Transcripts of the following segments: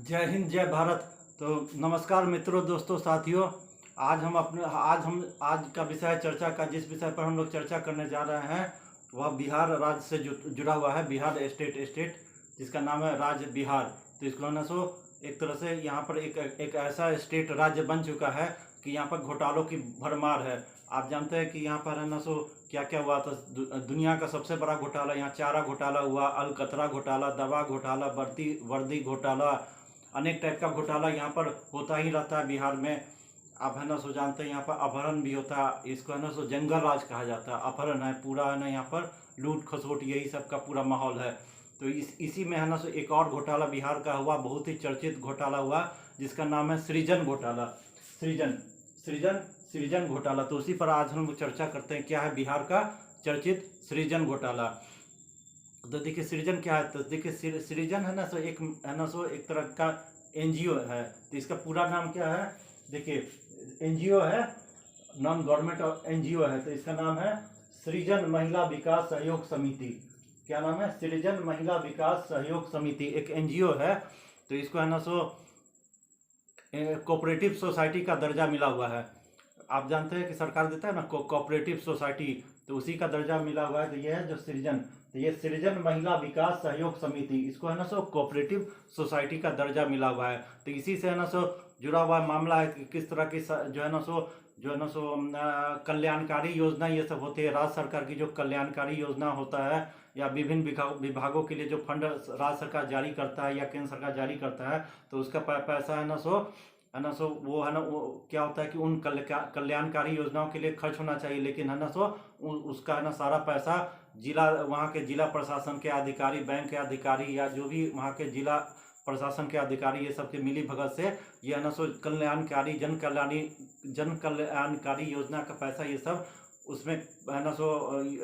जय हिंद जय भारत। तो नमस्कार मित्रों, दोस्तों, साथियों। आज का विषय है चर्चा का। जिस विषय पर हम लोग चर्चा करने जा रहे हैं वह बिहार राज्य से जुड़ा हुआ है। बिहार स्टेट जिसका नाम है राज्य बिहार। तो इसको ना एक तरह से यहाँ पर एक ऐसा स्टेट राज्य बन चुका है कि यहाँ पर घोटालों की भरमार है। आप जानते हैं कि यहाँ पर है ना क्या क्या हुआ था। दुनिया का सबसे बड़ा घोटाला यहाँ चारा घोटाला हुआ, अलकतरा घोटाला, दवा घोटाला, वर्दी घोटाला, अनेक टाइप का घोटाला यहाँ पर होता ही रहता है बिहार में। आप है ना जानते हैं यहाँ पर अपहरण भी होता है। इसको है ना जंगल राज कहा जाता है। अपहरण है पूरा, है ना, यहाँ पर लूट खसोट यही सब का पूरा माहौल है। तो इसी में है ना एक और घोटाला बिहार का हुआ, बहुत ही चर्चित घोटाला हुआ, जिसका नाम है सृजन घोटाला। सृजन घोटाला। तो उसी पर आज हम चर्चा करते हैं, क्या है बिहार का चर्चित सृजन घोटाला। तो देखिए सृजन क्या है। तो देखिए सृजन है ना एक तरह का एनजीओ है। तो इसका पूरा नाम क्या है, देखिए एनजीओ है, नॉन गवर्नमेंट एनजीओ है। तो इसका नाम है सृजन महिला विकास सहयोग समिति। क्या नाम है? सृजन महिला विकास सहयोग समिति एक एनजीओ है। तो इसको है ना कोऑपरेटिव सोसाइटी का दर्जा मिला हुआ है। आप जानते हैं कि सरकार देता है ना कोऑपरेटिव सोसाइटी, तो उसी का दर्जा मिला हुआ है। तो ये है जो सृजन, तो ये सृजन महिला विकास सहयोग समिति, इसको है ना कोऑपरेटिव सोसाइटी का दर्जा मिला हुआ है। तो इसी से है ना जुड़ा हुआ मामला है कि किस तरह की जो है ना कल्याणकारी योजना ये सब होती है। राज्य सरकार की जो कल्याणकारी योजना होता है या विभिन्न विभागों के लिए जो फंड राज्य सरकार जारी करता है या केंद्र सरकार जारी करता है, तो उसका पैसा है ना वो है ना क्या होता है कि उन कल्याणकारी योजनाओं के लिए खर्च होना चाहिए। लेकिन है ना उसका है ना सारा पैसा वहाँ के जिला प्रशासन के अधिकारी, बैंक के अधिकारी या जो भी वहाँ के जिला प्रशासन के अधिकारी, ये सबके मिली भगत से ये है ना कल्याणकारी जन कल्याणकारी योजना का पैसा ये सब उसमें है ना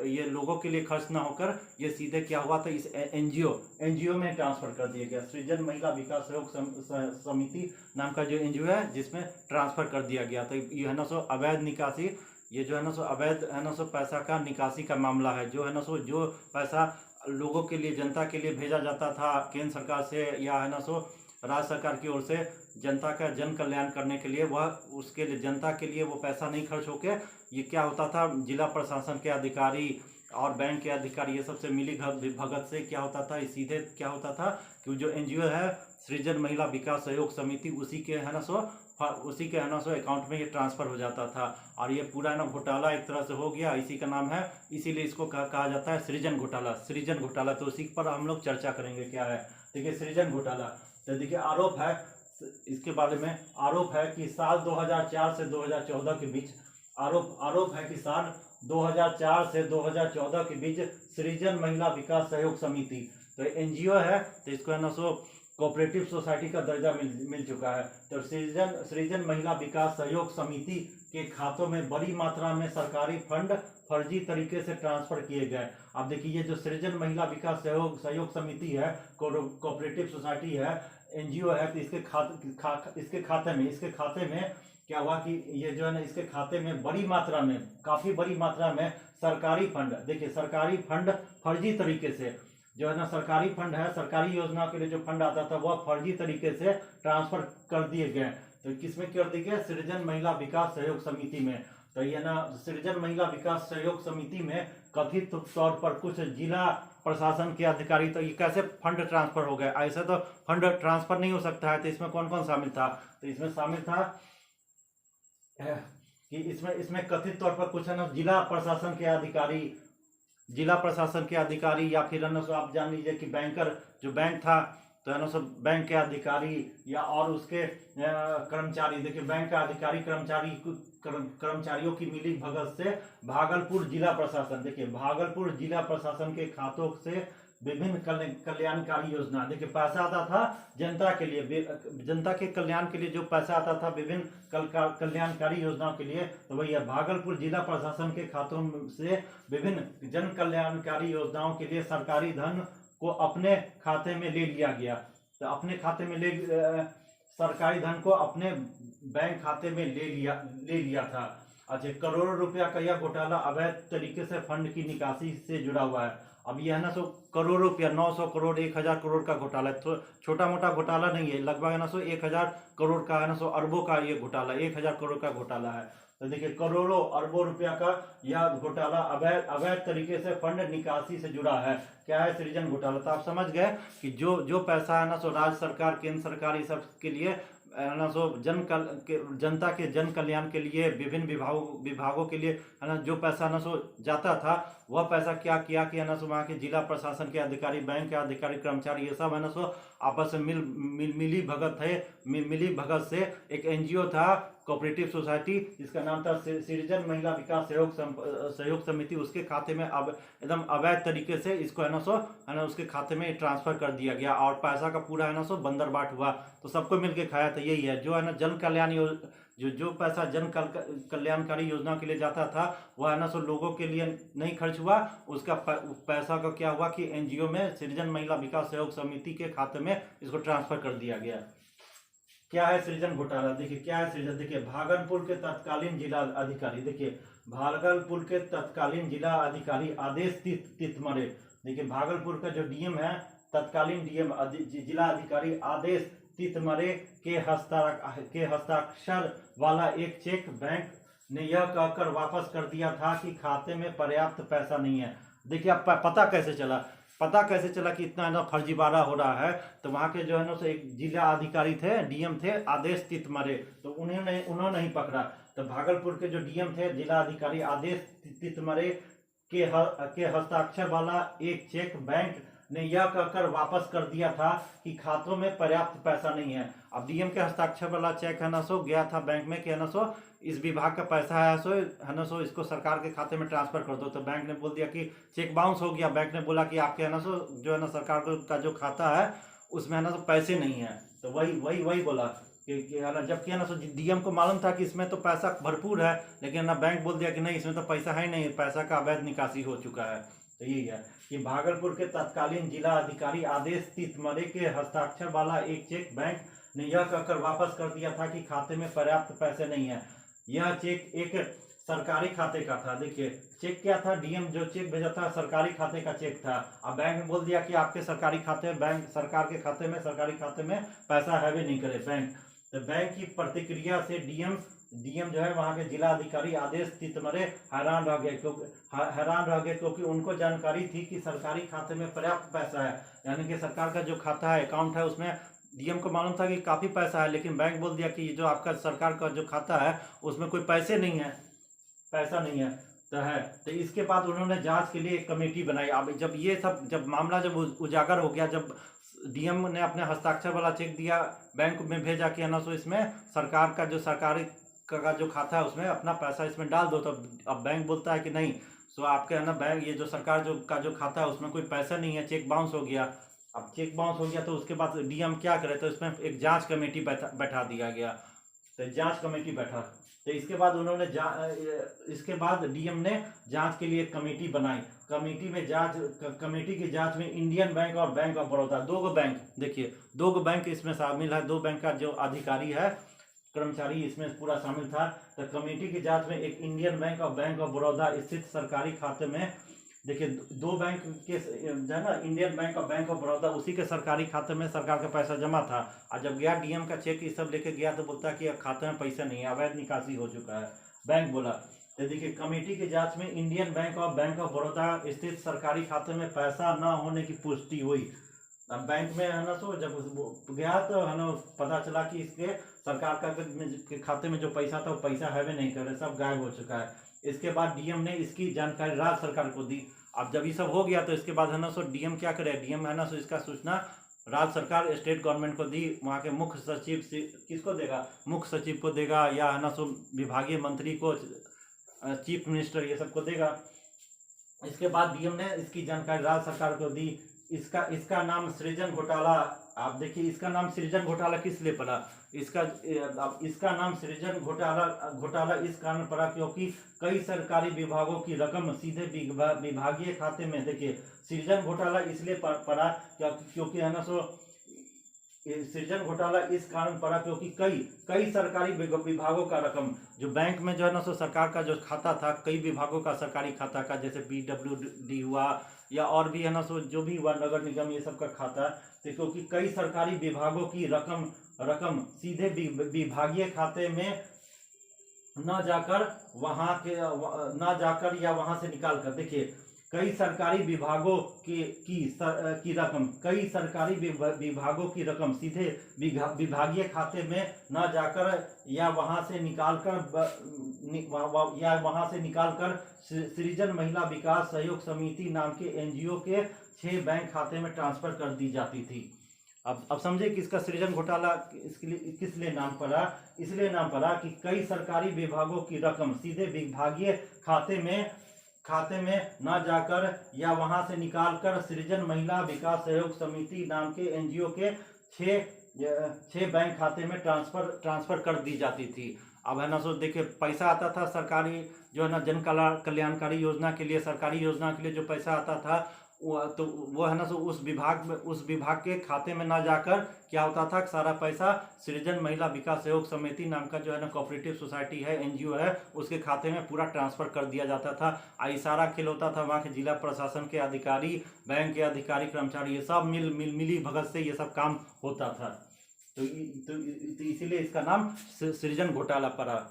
ये लोगों के लिए खर्च ना होकर ये सीधे क्या हुआ था, इस एनजीओ में ट्रांसफर कर दिया गया। सृजन महिला विकास सहयोग समिति नाम का जो एनजीओ है जिसमें ट्रांसफर कर दिया गया। तो ये है ना अवैध निकासी, ये जो है ना अवैध है ना पैसा का निकासी का मामला है। जो है ना जो पैसा लोगों के लिए, जनता के लिए भेजा जाता था केंद्र सरकार से या है ना राज्य सरकार की ओर से जनता का जन कल्याण करने के लिए, वह उसके लिए जनता के लिए वो पैसा नहीं खर्च होके ये क्या होता था, जिला प्रशासन के अधिकारी और बैंक के अधिकारी ये सबसे मिली भगत से क्या होता था, सीधे क्या होता था कि जो एनजीओ है सृजन महिला विकास सहयोग समिति उसी के है ना अकाउंट में ये ट्रांसफर हो जाता था। और ये पूरा ना घोटाला एक तरह से हो गया, इसी का नाम है, इसीलिए इसको कहा जाता है सृजन घोटाला। तो उसी पर हम लोग चर्चा करेंगे क्या है। देखिए सृजन घोटाला, तो देखिए आरोप है इसके बारे में, आरोप है कि साल 2004 से 2014 के बीच आरोप है कि साल 2004 से 2014 के बीच सृजन महिला विकास सहयोग समिति तो एनजीओ है, तो इसको है ना कोऑपरेटिव सोसाइटी का दर्जा मिल चुका है। तो सृजन महिला विकास सहयोग समिति के खातों में बड़ी मात्रा में सरकारी फंड फर्जी तरीके से ट्रांसफर किए गए। अब देखिए ये जो सृजन महिला विकास सहयोग समिति है, कोऑपरेटिव सोसाइटी है, एनजीओ है, तो इसके खाते में क्या हुआ कि ये जो है ना इसके खाते में काफी बड़ी मात्रा में सरकारी फंड, देखिए सरकारी फंड फर्जी तरीके से जो है ना सरकारी फंड है, सरकारी योजना के लिए जो फंड आता था वह फर्जी तरीके से ट्रांसफर कर दिए गए। तो किसमें कर दिए गए? सृजन महिला विकास सहयोग समिति में। तो ये ना सृजन महिला विकास सहयोग समिति में कथित तौर पर कुछ जिला प्रशासन के अधिकारी, तो ये कैसे फंड ट्रांसफर हो गए? ऐसे तो फंड ट्रांसफर नहीं हो सकता है। तो इसमें कौन कौन शामिल था? तो इसमें शामिल था कि इसमें कथित तौर पर कुछ है ना जिला प्रशासन के अधिकारी या फिर है ना आप जान लीजिए कि बैंक था, तो है ना बैंक के अधिकारी या और उसके कर्मचारी, देखिए बैंक का अधिकारी कर्मचारियों की मिली भगत से भागलपुर जिला प्रशासन, देखिए भागलपुर जिला प्रशासन के खातों से विभिन्न कल्याणकारी योजना, देखिए पैसा आता था जनता के लिए, जनता के कल्याण के लिए जो पैसा आता था विभिन्न कल्याणकारी योजनाओं के लिए, तो वही है भागलपुर जिला प्रशासन के खातों से विभिन्न जन कल्याणकारी योजनाओं के लिए सरकारी धन को अपने खाते में ले लिया गया। तो अपने खाते में सरकारी धन को अपने बैंक खाते में ले लिया था। अच्छा, करोड़ों रुपया का यह घोटाला अवैध तरीके से फंड की निकासी से जुड़ा हुआ है। अब ये है ना सो करोड़ों रुपया, 900 करोड़, 1000 करोड़ का घोटाला है। तो छोटा मोटा घोटाला नहीं है, लगभग है ना सो 1000 करोड़ का है ना सो अरबों का ये घोटाला, 1000 करोड़ का घोटाला है। तो देखिए करोड़ों अरबों रुपया का यह घोटाला अवैध अवैध तरीके से फंड निकासी से जुड़ा है। क्या है? सृजन घोटाला। तो आप समझ गए कि जो जो पैसा है ना सो राज्य सरकार, केंद्र सरकार, ये सब के लिए है ना सो जनता के जन कल्याण के लिए, विभिन्न विभागों के लिए है ना, जो पैसा है ना सो जाता था, वह पैसा क्या किया कि है ना सो वहाँ के जिला प्रशासन के अधिकारी, बैंक के अधिकारी, कर्मचारी, ये सब है ना सो आपस में मिली भगत से एक एनजीओ था, कोऑपरेटिव सोसाइटी, जिसका नाम था सृजन महिला विकास सहयोग समिति, उसके खाते में अब एकदम अवैध तरीके से इसको है ना उसके खाते में ट्रांसफर कर दिया गया, और पैसा का पूरा है ना सो बंदरबाट हुआ। तो सबको मिलके खाया था। यही है जो है ना जन कल्याण जो पैसा जन कल्याणकारी योजना के लिए जाता था, वह है ना सो लोगों के लिए नहीं खर्च हुआ। उसका पैसा का क्या हुआ कि एनजीओ में, सृजन महिला विकास सहयोग समिति के खाते में इसको ट्रांसफर कर दिया गया। क्या है सृजन घोटाला? देखिए क्या है सृजन। देखिए भागलपुर के तत्कालीन जिला अधिकारी, देखिए भागलपुर के तत्कालीन जिला अधिकारी आदेश तितमरे, देखिए भागलपुर का जो डीएम है, तत्कालीन डीएम जिला अधिकारी आदेश तितमरे के हस्ताक्षर वाला एक चेक बैंक ने यह कहकर वापस कर दिया था कि खाते में पर्याप्त पैसा नहीं है। देखिए अब पता कैसे चला कि इतना ना फर्जीवाड़ा हो रहा है? तो वहाँ के जो है ना एक जिला अधिकारी थे, डीएम थे आदेश तितमरे, तो उन्होंने ही पकड़ा। तो भागलपुर के जो डीएम थे, जिला अधिकारी आदेश तितमरे के हस्ताक्षर वाला एक चेक बैंक ने यह कहकर वापस कर दिया था कि खातों में पर्याप्त पैसा नहीं है। अब डीएम के हस्ताक्षर वाला चेक है ना सो गया था बैंक में कि है ना सो इस विभाग का पैसा है ना सो इसको सरकार के खाते में ट्रांसफर कर दो। तो बैंक ने बोल दिया कि चेक बाउंस हो गया। बैंक ने बोला कि आपके है ना सो जो है ना सरकार का जो खाता है उसमें है ना सो पैसे नहीं है। तो वही बोला कि है ना, जबकि है ना सो डीएम को मालूम था कि इसमें तो पैसा भरपूर है, लेकिन ना बैंक बोल दिया कि नहीं, इसमें तो पैसा है नहीं, पैसा का अवैध निकासी हो चुका है। तो यही है कि भागलपुर के तत्कालीन जिला अधिकारी आदेश तितमरे के हस्ताक्षर वाला एक चेक बैंक ने यह कहकर वापस कर दिया था कि खाते में पर्याप्त पैसे नहीं है। यह चेक एक सरकारी खाते का था। देखिए चेक क्या था, डीएम जो चेक भेजा था सरकारी खाते का चेक था। अब बैंक ने बोल दिया कि आपके सरकारी खाते में, बैंक सरकार के खाते में, सरकारी खाते में पैसा है भी नहीं करे बैंक। तो बैंक की प्रतिक्रिया से डीएम जो है वहां के जिला अधिकारी आदेश तितमरे हैरान रह गए क्योंकि उनको जानकारी थी कि सरकारी खाते में पर्याप्त पैसा है, यानी कि सरकार का जो खाता है, अकाउंट है, उसमें डीएम को मालूम था कि काफी पैसा है, लेकिन बैंक बोल दिया कि जो आपका सरकार का जो खाता है उसमें कोई पैसा नहीं है। तो इसके बाद उन्होंने जांच के लिए एक कमेटी बनाई। अब जब मामला जब उजागर हो गया, जब डीएम ने अपने हस्ताक्षर वाला चेक दिया, बैंक में भेजा कि है ना सो इसमें सरकार का जो सरकारी का जो खाता है उसमें अपना पैसा इसमें डाल दो, तो अब बैंक बोलता है कि नहीं, सो आपके है ना बैंक, ये जो सरकार जो खाता है उसमें कोई पैसा नहीं है, चेक बाउंस हो गया। अब चेक बाउंस हो गया तो उसके बाद डीएम क्या करे, तो इसमें एक जांच कमेटी बैठा दिया गया। तो जांच कमेटी बैठा, तो इसके बाद डीएम ने जांच के लिए एक कमेटी बनाई। कमेटी की जांच में इंडियन बैंक और बैंक ऑफ बड़ौदा, दो गो बैंक, देखिए दो गो बैंक इसमें शामिल है, दो बैंक का जो अधिकारी है, कर्मचारी इसमें पूरा शामिल था। तो कमेटी की जांच में एक इंडियन बैंक और बैंक ऑफ बड़ौदा स्थित सरकारी खाते में, देखिए दो बैंक के जो है ना, इंडियन बैंक और बैंक ऑफ बड़ौदा, उसी के सरकारी खाते में सरकार का पैसा जमा था। और जब गया डीएम का चेक ये सब लेके गया तो बोलता है कि खाते में पैसा नहीं है, अवैध निकासी हो चुका है, बैंक बोला। तो देखिए कमेटी की जांच में इंडियन बैंक और बैंक ऑफ बड़ौदा स्थित सरकारी खाते में पैसा न होने की पुष्टि हुई। अब बैंक में है ना सो जब गया तो है ना पता चला कि इसके सरकार के खाते में जो पैसा था वो पैसा है भी नहीं करे, सब गायब हो चुका है। इसके बाद डीएम ने इसकी जानकारी राज्य सरकार को दी। अब जब ये सब हो गया तो इसके बाद है ना सो डीएम क्या करे, डीएम है ना सो इसका सूचना राज्य सरकार स्टेट गवर्नमेंट को दी। वहाँ के मुख्य सचिव किसको देगा, मुख्य सचिव को देगा, या है ना सो विभागीय मंत्री को, चीफ मिनिस्टर, ये सबको देगा। इसके बाद डीएम ने इसकी जानकारी राज्य सरकार को दी। इसका नाम सृजन घोटाला, आप देखिए इसका नाम सृजन घोटाला किस लिए पड़ा, इसका नाम सृजन घोटाला इस कारण पड़ा क्योंकि कई सरकारी विभागों की रकम सीधे विभागीय खाते में, देखिए सृजन घोटाला इसलिए पड़ा क्योंकि है ना सो ये सृजन घोटाला इस कारण पड़ा क्योंकि कई कई सरकारी विभागों का रकम जो बैंक में जो है ना सो सरकार का जो खाता था, कई विभागों का सरकारी खाता का, जैसे PWD हुआ या और भी है ना सो जो भी हुआ, नगर निगम, ये सब का खाता, तो क्योंकि कई सरकारी विभागों की रकम रकम सीधे विभागीय खाते में न जाकर न जाकर या वहां से निकाल कर, देखिए कई सरकारी विभागों की रकम, कई सरकारी विभागों की रकम सीधे विभागीय खाते में न जाकर या वहां से निकाल कर सृजन महिला विकास सहयोग समिति नाम के NGO के 6 बैंक खाते में ट्रांसफर कर दी जाती थी। अब समझे कि इसका सृजन घोटाला किस लिए नाम पड़ा? इसलिए नाम पड़ा कि कई सरकारी विभागों की रकम सीधे विभागीय खाते में न जाकर या वहां से निकालकर सृजन महिला विकास सहयोग समिति नाम के NGO के 6 बैंक खाते में ट्रांसफर कर दी जाती थी। अब है ना सो देखिए, पैसा आता था सरकारी जो है ना जन कल्याणकारी योजना के लिए, सरकारी योजना के लिए जो पैसा आता था वो है ना सो उस विभाग के खाते में ना जाकर क्या होता था, सारा पैसा सृजन महिला विकास सहयोग समिति नाम का जो है ना कोऑपरेटिव सोसाइटी है, NGO है, उसके खाते में पूरा ट्रांसफर कर दिया जाता था। सारा खेल होता था वहाँ के जिला प्रशासन के अधिकारी, बैंक के अधिकारी, कर्मचारी, ये सब मिली भगत से ये सब काम होता था। तो इसीलिए इसका नाम सृजन घोटाला पड़ा।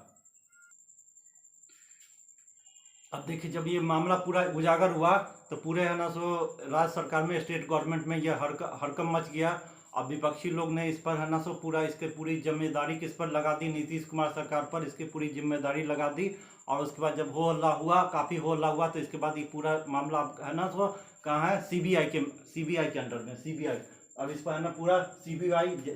अब देखिए, जब ये मामला पूरा उजागर हुआ तो पूरे है ना सो राज्य सरकार में, स्टेट गवर्नमेंट में ये हड़कंप मच गया। अब विपक्षी लोग ने इस पर है ना सो पूरी जिम्मेदारी किस पर लगा दी? नीतीश कुमार सरकार पर इसकी पूरी जिम्मेदारी लगा दी। और उसके बाद जब हो हल्ला हुआ, काफ़ी हो हल्ला हुआ, तो इसके बाद ये पूरा मामला है ना सो कहाँ है? CBI के अंडर में, CBI। अब इस पर है ना पूरा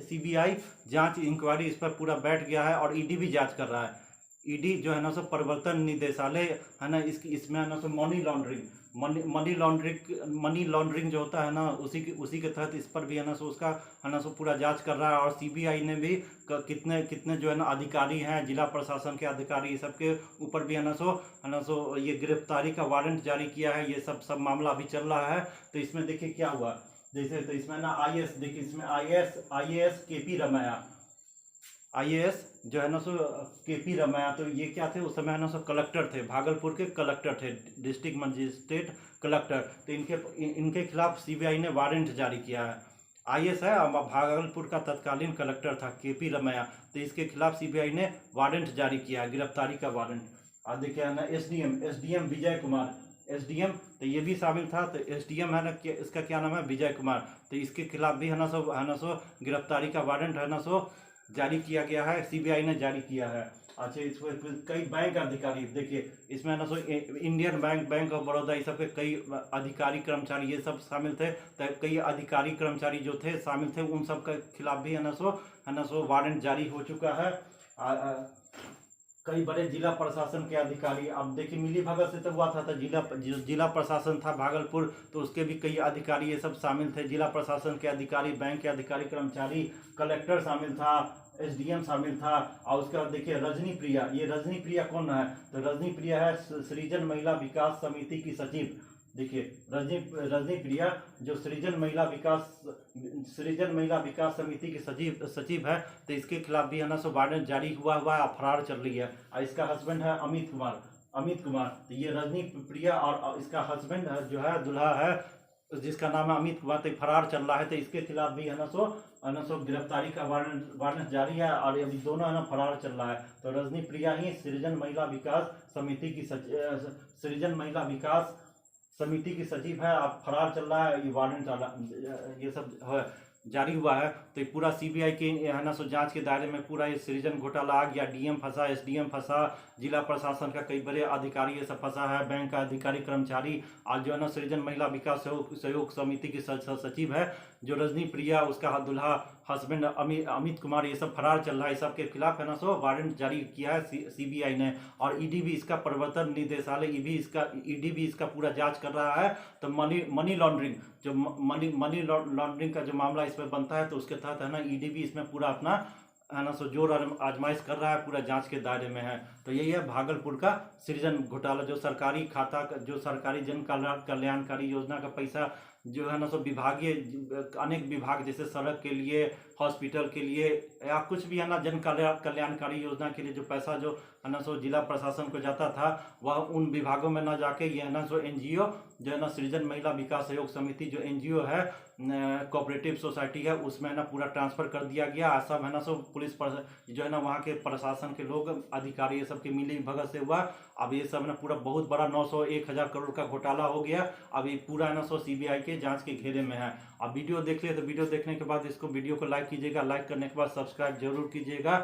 CBI जांच इंक्वायरी इस पर पूरा बैठ गया है और ED भी जांच कर रहा है। ED जो है ना सो प्रवर्तन निदेशालय है ना, इसमें है ना सो मनी लॉन्ड्रिंग जो होता है ना, उसी के तहत इस पर भी है ना सो उसका है ना सो पूरा जांच कर रहा है। और CBI ने भी कितने जो है ना अधिकारी हैं, जिला प्रशासन के अधिकारी, ये सब के ऊपर भी है ना सो ये गिरफ्तारी का वारंट जारी किया है। ये सब मामला अभी चल रहा है। तो इसमें देखिए क्या हुआ, जैसे तो इसमें ना IAS, देखिए इसमें IAS KP रमैया, IAS जो है ना सो KP रमैया, तो ये क्या थे उस समय है ना सो कलेक्टर थे, भागलपुर के कलेक्टर थे, डिस्ट्रिक्ट मजिस्ट्रेट कलेक्टर। तो इनके खिलाफ CBI ने वारंट जारी किया है। IAS है, भागलपुर का तत्कालीन कलेक्टर था KP रमैया, तो इसके खिलाफ CBI ने वारंट जारी किया है, गिरफ्तारी का वारंट। और देखिए है ना SDM विजय कुमार, SDM तो ये भी शामिल था। तो SDM है ना, इसका क्या नाम है? विजय कुमार। तो इसके खिलाफ भी है ना सो गिरफ्तारी का वारंट है ना सो जारी किया गया है, CBI ने जारी किया है। अच्छा, इसमें कई बैंक अधिकारी, देखिए इसमें ना so Indian bank of Baroda, ये सब के कई अधिकारी कर्मचारी ये सब शामिल थे। तो कई अधिकारी कर्मचारी जो थे शामिल थे, उन सब के खिलाफ भी है ना सो वारंट जारी हो चुका है। कई बड़े जिला प्रशासन के अधिकारी, अब देखिए मिली भगत से तो हुआ था, जिला प्रशासन था भागलपुर, तो उसके भी कई अधिकारी ये सब शामिल थे, जिला प्रशासन के अधिकारी, बैंक के अधिकारी कर्मचारी, कलेक्टर शामिल था, SDM शामिल था। और उसके बाद देखिए रजनी प्रिया, ये रजनी प्रिया कौन है? तो रजनी प्रिया है सृजन महिला विकास समिति की सचिव। देखिए रजनी प्रिया जो सृजन महिला विकास समिति की सचिव है, तो इसके खिलाफ भी है ना सो वारंट जारी हुआ है, फरार चल रही है। और इसका हस्बैंड है अमित कुमार। तो ये रजनी प्रिया और इसका हस्बैंड जो है, दूल्हा है, जिसका नाम है अमित कुमार, तो फरार चल रहा है। तो इसके खिलाफ भी है ना सो गिरफ्तारी का वारंट जारी है। और अभी दोनों है ना फरार चल रहा है। तो रजनी प्रिया ही सृजन महिला विकास समिति की सचिव है, अब फरार चल रहा है, ये वारंट ये सब है जारी हुआ है। तो पूरा CBI के है ना सो जांच के दायरे में पूरा ये सृजन घोटाला आ गया। DM फंसा, SDM फंसा, जिला प्रशासन का कई बड़े अधिकारी ये सब फंसा है, बैंक का अधिकारी कर्मचारी। और जो है ना सृजन महिला विकास सहयोग समिति की सचिव है जो रजनी प्रिया, उसका दूल्हा हस्बैंड अमित कुमार, ये सब फरार चल रहा है। सबके खिलाफ है ना सो वारंट जारी किया है CBI ने। और ED भी इसका प्रवर्तन निदेशालय ED भी इसका पूरा जांच कर रहा है। तो मनी लॉन्ड्रिंग का जो मामला इसमें बनता है, तो उसके तहत है ना ED भी इसमें पूरा अपना है ना सो जोर आजमाइश कर रहा है, पूरा जांच के दायरे में है। तो यही है भागलपुर का सृजन घोटाला, जो सरकारी खाता, जो सरकारी जन कल्याणकारी योजना का पैसा जो है ना सो विभागीय अनेक विभाग जैसे सड़क के लिए, हॉस्पिटल के लिए या कुछ भी है ना जन कल्याणकारी योजना के लिए जो पैसा जो है ना सो जिला प्रशासन को जाता था वह उन विभागों में न जाके ये है ना सो एनजीओ जो है ना सृजन महिला विकास सहयोग समिति जो एनजीओ है कोऑपरेटिव सोसाइटी है उसमें है ना पूरा ट्रांसफर कर दिया गया। सब है ना सो पुलिस जो है ना वहाँ के प्रशासन के लोग अधिकारी ये सब की मिली भगत से हुआ। अब ये सब ना पूरा बहुत बड़ा 900-1000 करोड़ का घोटाला हो गया। अब ये पूरा है ना सो सीबीआई के जांच के घेरे में है। अब वीडियो देख लिए तो वीडियो देखने के बाद इसको वीडियो को लाइक कीजिएगा, लाइक करने के बाद सब्सक्राइब जरूर कीजिएगा